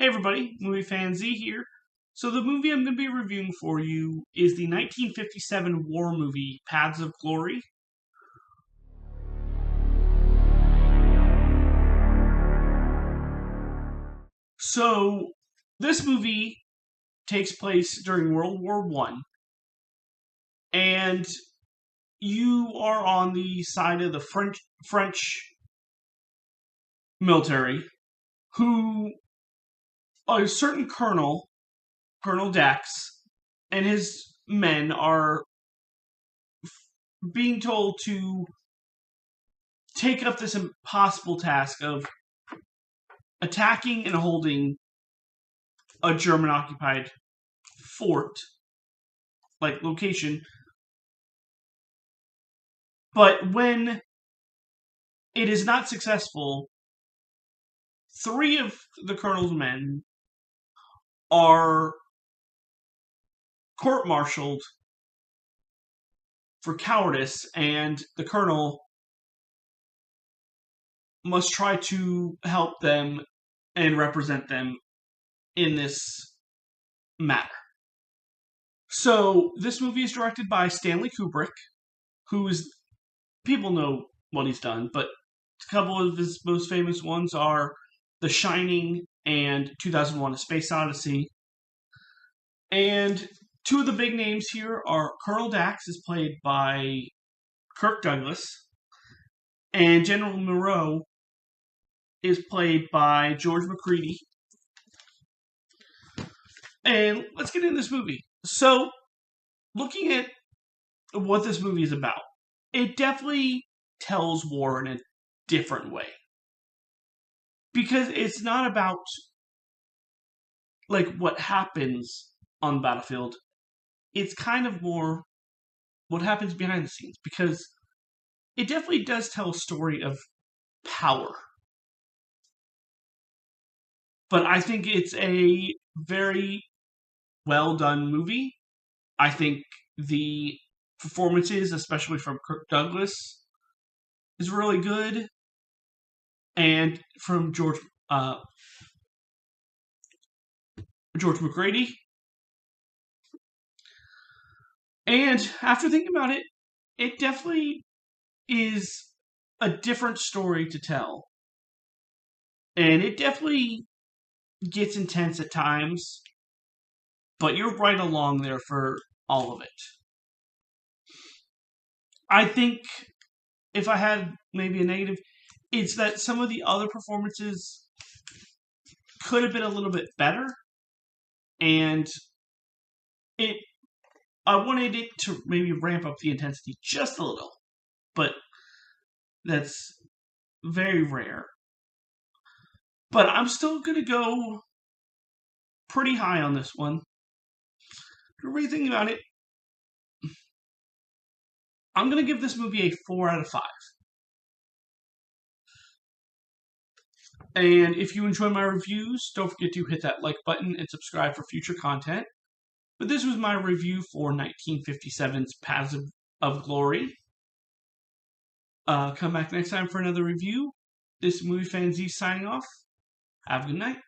Hey everybody, MovieFanZ here. So the movie I'm going to be reviewing for you is the 1957 war movie, Paths of Glory. So this movie takes place during World War One, and you are on the side of the French military, who a certain Colonel Dax, and his men are being told to take up this impossible task of attacking and holding a German occupied fort like location. But when it is not successful, three of the colonel's men are court-martialed for cowardice, and the colonel must try to help them and represent them in this matter. So this movie is directed by Stanley Kubrick, who is, people know what he's done, but a couple of his most famous ones are The Shining and 2001: A Space Odyssey. And two of the big names here are Colonel Dax is played by Kirk Douglas, and General Moreau is played by George McCready. And let's get into this movie. So, looking at what this movie is about, it definitely tells war in a different way. Because it's not about like what happens on the battlefield. It's kind of more what happens behind the scenes, because it definitely does tell a story of power. But I think it's a very well done movie. I think the performances, especially from Kirk Douglas, is really good, and from George McCready. And after thinking about it, it definitely is a different story to tell. And it definitely gets intense at times, but you're right along there for all of it. I think if I had maybe a negative, it's that some of the other performances could have been a little bit better, and I wanted it to maybe ramp up the intensity just a little, but that's very rare. But I'm still going to go pretty high on this one. Really thinking about it, I'm going to give this movie a 4 out of 5. And if you enjoy my reviews, don't forget to hit that like button and subscribe for future content. But this was my review for 1957's Paths of Glory. Come back next time for another review. This is MovieFanZ signing off. Have a good night.